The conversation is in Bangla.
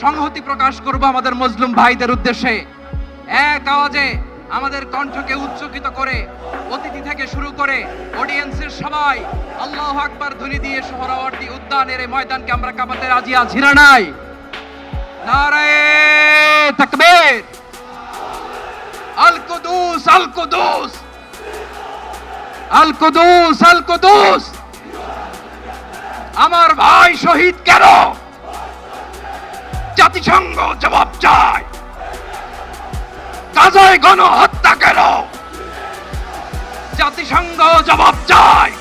সংহতি প্রকাশ করব আমাদের মুসলিম ভাইদের উদ্দেশ্যে। এক আওয়াজে আমাদের কণ্ঠকে উচ্চকিত করে অতিথি থেকে শুরু করে অডিয়েন্সের সবাই আল্লাহু আকবার ধ্বনি দিয়ে সোহরাওয়ার্দী উদ্যানের এই ময়দানকে আমরা কাঁপাতে রাজি আছি না নাই? নারায়ে তাকবীর, আল কুদুস আল কুদুস আল কুদুস আল কুদুস। আমার ভাই শহীদ কেন? জাতিসংঘ জবাব চায়। গাজায় গণহত্যা কেন? জাতিসংঘ জবাব চায়।